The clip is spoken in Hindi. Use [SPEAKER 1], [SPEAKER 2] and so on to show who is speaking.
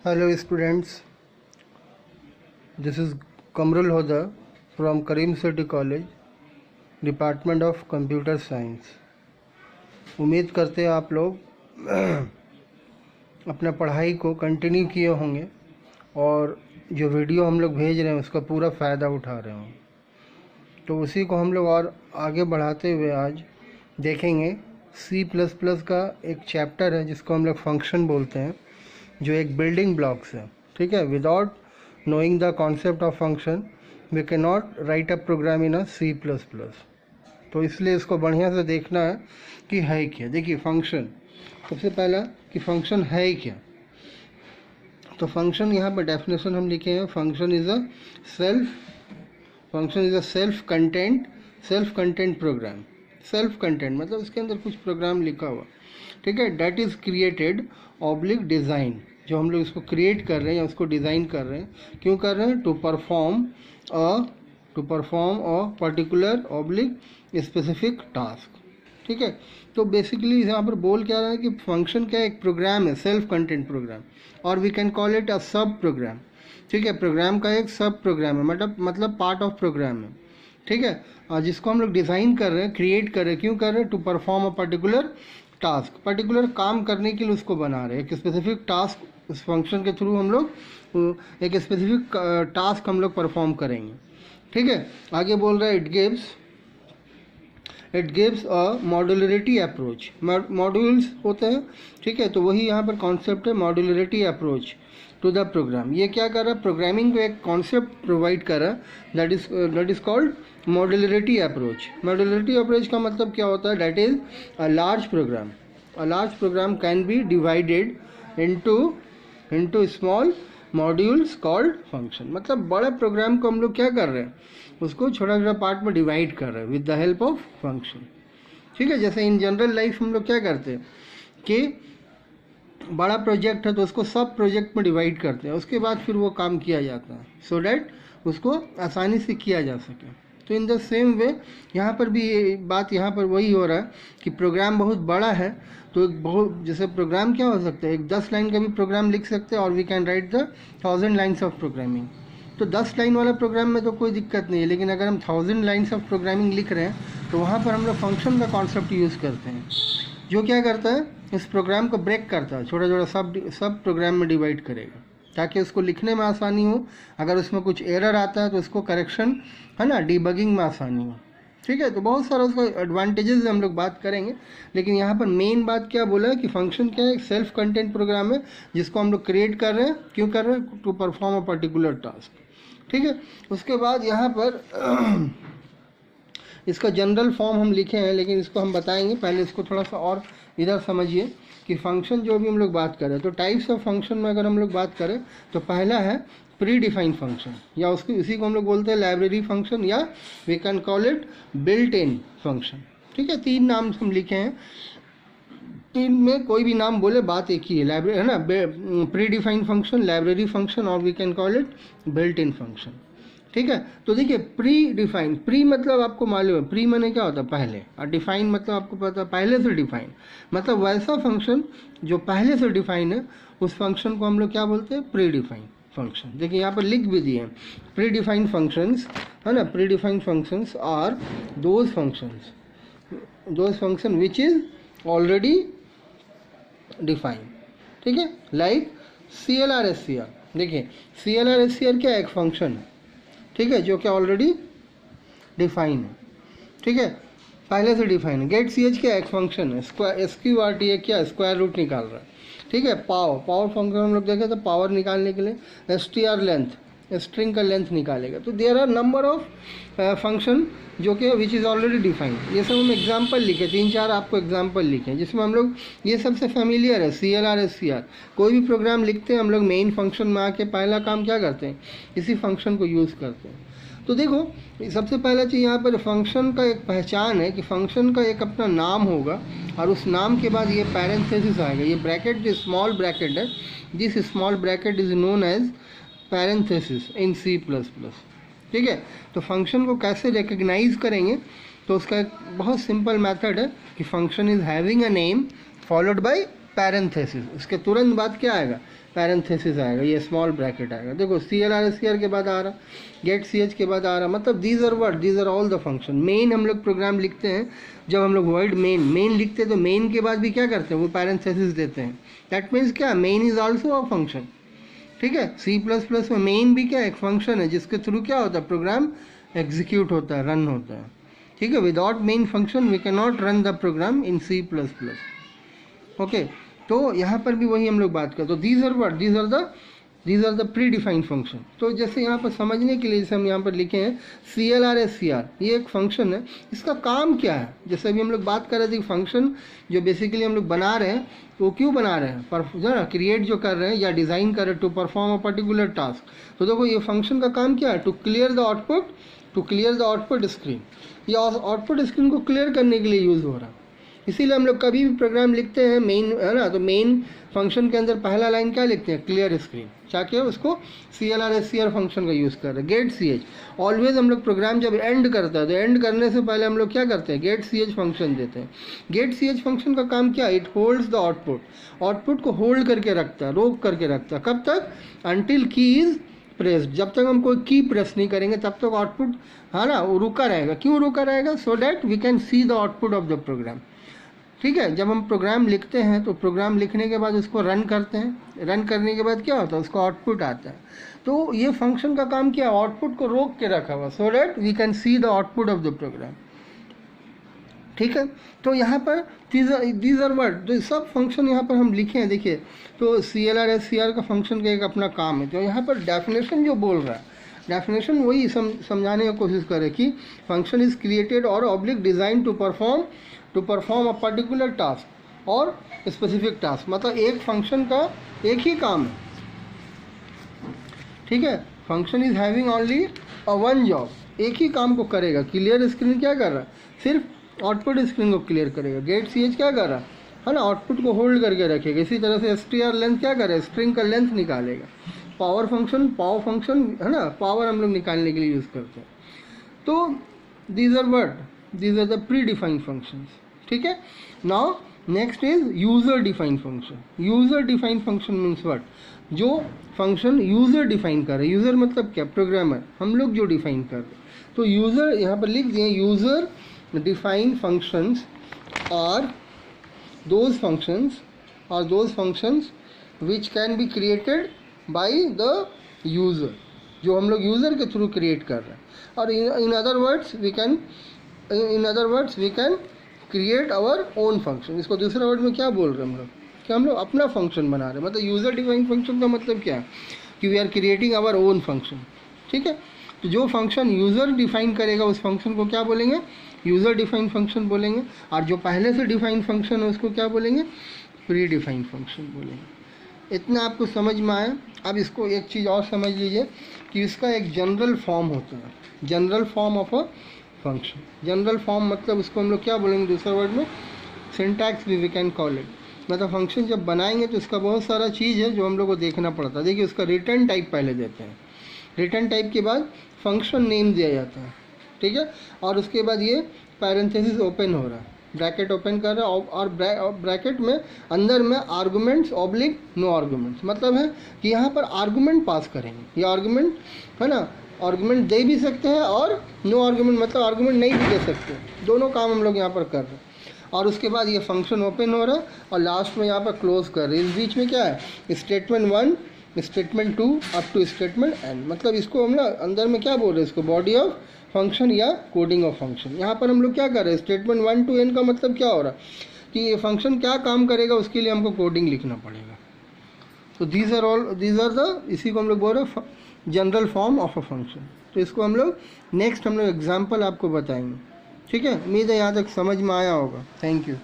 [SPEAKER 1] Hello students, this is Kamrul Hoda from Karim City College, Department of Computer Science। उम्मीद करते हैं आप लोग अपना पढ़ाई को कंटिन्यू किए होंगे और जो वीडियो हम लोग भेज रहे हैं उसका पूरा फ़ायदा उठा रहे होंगे। तो उसी को हम लोग और आगे बढ़ाते हुए आज देखेंगे C++ का एक चैप्टर है जिसको हम लोग फंक्शन बोलते हैं, जो एक बिल्डिंग ब्लॉक्स है। ठीक है, without knowing the concept of function we can not write a program in a C++। तो इसलिए इसको बढ़िया से देखना है कि है क्या। देखिए फंक्शन, सबसे पहला कि फंक्शन है क्या। तो फंक्शन यहाँ पर डेफिनेशन हम लिखे हैं, function is a self content program. Self content मतलब उसके अंदर कुछ प्रोग्राम लिखा हुआ, ठीक है। That is created oblique design, जो हम लोग इसको क्रिएट कर रहे हैं या उसको डिज़ाइन कर रहे हैं, क्यों कर रहे हैं? To perform a particular oblique specific task. ठीक है, तो बेसिकली यहाँ पर बोल क्या रहा है कि फंक्शन क्या एक प्रोग्राम है, सेल्फ कंटेंट प्रोग्राम, और we can call it a sub program. ठीक है, प्रोग्राम का एक सब प्रोग्राम है, मतलब पार्ट ऑफ प्रोग्राम है। ठीक है, और जिसको हम लोग डिज़ाइन कर रहे हैं, क्रिएट कर रहे हैं, क्यों कर रहे हैं? To perform a particular task, particular काम करने के लिए उसको बना रहे हैं, एक स्पेसिफिक टास्क। उस फंक्शन के थ्रू हम लोग एक स्पेसिफिक टास्क हम लोग परफॉर्म करेंगे। ठीक है, आगे बोल रहा है it gives a modularity approach. Modules होते हैं, ठीक है, तो वही यहाँ पर कॉन्सेप्ट है, modularity approach to the program. ये क्या कर रहा है? प्रोग्रामिंग को एक कॉन्सेप्ट प्रोवाइड कर रहा है, that is called modularity approach. Modularity approach का मतलब क्या होता है? That is a large program can be divided into small modules called function. मतलब बड़े प्रोग्राम को हम लोग क्या कर रहे हैं? उसको छोटा छोटा पार्ट में डिवाइड कर रहे हैं with the help of function. ठीक है, जैसे इन जनरल लाइफ हम लोग क्या करते हैं कि बड़ा प्रोजेक्ट है तो उसको सब प्रोजेक्ट में डिवाइड करते हैं, उसके बाद फिर वो काम किया जाता है सो डैट उसको आसानी से किया जा सके। तो इन द सेम वे यहाँ पर भी ये बात यहाँ पर वही हो रहा है कि प्रोग्राम बहुत बड़ा है, तो एक बहुत जैसे प्रोग्राम क्या हो सकता है, एक 10 लाइन का भी प्रोग्राम लिख सकते हैं, और we can write the 1000 lines of programming. तो 10 लाइन वाला प्रोग्राम में तो कोई दिक्कत नहीं है, लेकिन अगर हम 1000 लाइन्स ऑफ प्रोग्रामिंग लिख रहे हैं तो वहाँ पर हम लोग फंक्शन का कॉन्सेप्ट यूज़ करते हैं, जो क्या करता है? इस प्रोग्राम को ब्रेक करता है, छोटा छोटा सब प्रोग्राम में डिवाइड करेगा, ताकि उसको लिखने में आसानी हो। अगर उसमें कुछ एरर आता है तो उसको करेक्शन, है ना, डीबगिंग में आसानी हो। ठीक है, तो बहुत सारा उसका एडवांटेजेस हम लोग बात करेंगे, लेकिन यहाँ पर मेन बात क्या बोला है कि फंक्शन क्या है? एक सेल्फ कंटेंट प्रोग्राम है जिसको हम लोग क्रिएट कर रहे हैं, क्यों कर रहे हैं? To perform a particular task. ठीक है, उसके बाद यहाँ पर इसका जनरल फॉर्म हम लिखे हैं, लेकिन इसको हम बताएंगे, पहले इसको थोड़ा सा और इधर समझिए कि फंक्शन जो भी हम लोग बात करें, तो टाइप्स ऑफ फंक्शन में अगर हम लोग बात करें तो पहला है प्री डिफाइंड फंक्शन, या उसी को हम लोग बोलते हैं लाइब्रेरी फंक्शन, या we can call it built in function. ठीक है, 3 नाम हम लिखे हैं, 3 में कोई भी नाम बोले बात एक ही है, लाइब्रेरी है ना, pre defined function, library function, और we can call it built in function. ठीक है, तो देखिए प्री डिफाइन, प्री मतलब आपको मालूम है, प्री माने क्या होता है? पहले, और डिफाइन मतलब आपको पता है पहले से डिफाइन, मतलब वैसा फंक्शन जो पहले से डिफाइन है, उस फंक्शन को हम लोग क्या बोलते हैं? Pre define function. देखिए यहाँ पर लिख भी दिए हैं, प्री डिफाइंड फंक्शंस, है ना, pre defined functions are those function which is already define. ठीक है, लाइक CLR/SCR। देखिए CLR/SCR क्या? एक फंक्शन है, ठीक है, जो कि ऑलरेडी डिफाइन है। ठीक है, पहले से डिफाइन है। गेट CH क्या? एक फंक्शन है। SQRT क्या? स्क्वायर रूट निकाल रहा है। ठीक है, पावर फंक्शन हम लोग देखें तो पावर निकालने के लिए STR लेंथ, स्ट्रिंग का लेंथ निकालेगा। तो there are number of function जो कि विच इज़ ऑलरेडी डिफाइंड। ये सब हम एग्जाम्पल लिखे, 3-4 आपको एग्जाम्पल लिखे, जिसमें हम लोग ये सबसे फेमिलियर है, CLR/SCR। कोई भी प्रोग्राम लिखते हैं हम लोग मेन फंक्शन में आके पहला काम क्या करते हैं? इसी फंक्शन को यूज़ करते हैं। तो देखो सबसे पहला चीज़ यहाँ पर फंक्शन का एक पहचान है कि फंक्शन का एक अपना नाम होगा, और उस नाम के बाद ये पैरेंथेसिस आएगा, ये ब्रैकेट जो स्मॉल ब्रैकेट है, this small bracket is known as parenthesis in C++। ठीक है, तो फंक्शन को कैसे रिकग्नाइज करेंगे? तो उसका एक बहुत सिंपल मेथड है कि function is having a name followed by parenthesis, उसके तुरंत बाद क्या आएगा, पैरेंथेसिस आएगा, ये स्मॉल ब्रैकेट आएगा। देखो CLR के बाद आ रहा, गेट CH के बाद आ रहा, मतलब these are what, these are all the function. Main हम लोग प्रोग्राम लिखते हैं, जब हम लोग वर्ड मेन लिखते हैं तो मेन के बाद भी क्या करते हैं, वो पैरेंथेसिस देते हैं। दैट मीन्स क्या, main is also a function. ठीक है, C++ में मेन भी क्या, एक फंक्शन है जिसके थ्रू क्या होता है, प्रोग्राम एग्जीक्यूट होता है, रन होता है। ठीक है, without main function we can not run the program in C++। Okay, तो यहाँ पर भी वही हम लोग बात करते, तो these are what, these are the pre defined function. तो जैसे यहाँ पर समझने के लिए जैसे हम यहाँ पर लिखे हैं CLR, ये एक फंक्शन है, इसका काम क्या है। जैसे अभी हम लोग बात कर रहे थे फंक्शन जो बेसिकली हम लोग बना रहे हैं, तो क्यों बना रहे हैं, पर जो ना क्रिएट जो कर रहे हैं या डिज़ाइन कर रहे हैं to perform a particular task. तो देखो ये फंक्शन का काम क्या है, to clear the output screen. ये आउटपुट स्क्रीन को क्लियर करने के लिए यूज़ हो रहा है। इसीलिए हम लोग कभी भी प्रोग्राम लिखते हैं मेन, है ना, तो मेन फंक्शन के अंदर पहला लाइन क्या लिखते हैं, क्लियर स्क्रीन। क्या क्या, उसको CLR फंक्शन का यूज़ कर रहे हैं। गेट CH ऑलवेज हम लोग प्रोग्राम जब एंड करता है तो एंड करने से पहले हम लोग क्या करते हैं, गेट CH फंक्शन देते हैं। गेट CH फंक्शन का काम क्या है, इट होल्ड्स द आउटपुट को होल्ड करके रखता है, रोक करके रखता है। कब तक, अनटिल की इज प्रेस्ड, जब तक हम कोई की प्रेस नहीं करेंगे तब तक आउटपुट, है ना, वो रुका रहेगा। क्यों रुका रहेगा, so that we can see the output of the program. ठीक है, जब हम प्रोग्राम लिखते हैं तो प्रोग्राम लिखने के बाद उसको रन करते हैं, रन करने के बाद क्या होता है, उसको आउटपुट आता है। तो ये फंक्शन का काम क्या है, आउटपुट को रोक के रखा हुआ, so that we can see the output of the program. ठीक है, तो यहाँ पर दीज आर वर्ड, तो सब फंक्शन यहाँ पर हम लिखे हैं। देखिए, तो CLR का फंक्शन का एक अपना काम है। तो यहाँ पर डेफिनेशन जो बोल रहा है, डेफिनेशन वही समझाने की कोशिश करें कि function is created or oblique design to perform a particular task or specific task. मतलब एक फंक्शन का एक ही काम है। ठीक है, function is having only a one job, एक ही काम को करेगा। क्लियर स्क्रीन क्या कर रहा है, सिर्फ आउटपुट स्क्रीन को क्लियर करेगा। गेट CH क्या कर रहा है ना, आउटपुट को होल्ड करके रखेगा। इसी तरह से str लेंथ क्या करेगा, स्ट्रिंग का लेंथ निकालेगा। पावर फंक्शन है ना, पावर हम लोग निकालने के लिए यूज़ करते हैं। तो these are the pre defined functions. ठीक है, now next is user defined function. User defined function means what, जो फंक्शन यूज़र डिफाइन कर रहे हैं। यूज़र मतलब क्या, प्रोग्रामर, हम लोग जो डिफाइन कर रहे हैं। तो यूज़र यहाँ पर लिख दिए, user defined functions are those functions which can be created by the user, जो हम लोग यूज़र के थ्रू क्रिएट कर रहे हैं। और in other words we can create our own function. इसको दूसरे वर्ड में क्या बोल रहे हैं हम लोग, कि हम लोग अपना फंक्शन बना रहे हैं। मतलब यूज़र डिफाइन फंक्शन का मतलब क्या है, कि we are creating our own function. ठीक है, तो जो फंक्शन यूज़र डिफाइन करेगा उस फंक्शन को क्या बोलेंगे, यूज़र डिफाइन फंक्शन बोलेंगे। और जो पहले से डिफाइन फंक्शन है उसको क्या बोलेंगे, प्री डिफाइन फंक्शन बोलेंगे। इतना आपको समझ में आया। अब इसको एक चीज़ और समझ लीजिए कि इसका एक जनरल फॉर्म होता है, general form of a function. General form मतलब उसको हम लोग क्या बोलेंगे दूसरे वर्ड में, सिंटैक्स भी वी कैन कॉल इट। मतलब फंक्शन जब बनाएंगे तो इसका बहुत सारा चीज़ है जो हम लोग को देखना पड़ता है। देखिए, उसका रिटर्न टाइप पहले देते हैं, रिटर्न टाइप के बाद फंक्शन नेम दिया जाता है। ठीक है, और उसके बाद ये पैरेंथेसिस ओपन हो रहा है, ब्रैकेट ओपन कर रहा है, और ब्रैकेट में अंदर में आर्गुमेंट्स ऑब्लिक नो आर्गुमेंट्स। मतलब है कि यहाँ पर आर्गुमेंट पास करेंगे। ये आर्गुमेंट है ना, आर्गुमेंट दे भी सकते हैं और नो आर्गुमेंट मतलब आर्गुमेंट नहीं भी दे सकते। दोनों काम हम लोग यहाँ पर कर रहे हैं। और उसके बाद ये फंक्शन ओपन हो रहा है और लास्ट में यहाँ पर क्लोज कर रहे हैं। इस बीच में क्या है, statement 1 statement 2 up to statement n। मतलब इसको हम ना अंदर में क्या बोल रहे हैं, इसको बॉडी ऑफ फंक्शन या कोडिंग ऑफ फंक्शन। यहाँ पर हम लोग क्या कर रहे हैं, स्टेटमेंट 1 to n का मतलब क्या हो रहा है कि ये फंक्शन क्या काम करेगा, उसके लिए हमको कोडिंग लिखना पड़ेगा। तो दीज आर द, इसी को हम लोग बोल रहे हैं general form of a function. तो इसको हम लोग नेक्स्ट एग्जाम्पल आपको बताएंगे। ठीक है, उम्मीद है यहाँ तक समझ में आया होगा। Thank you.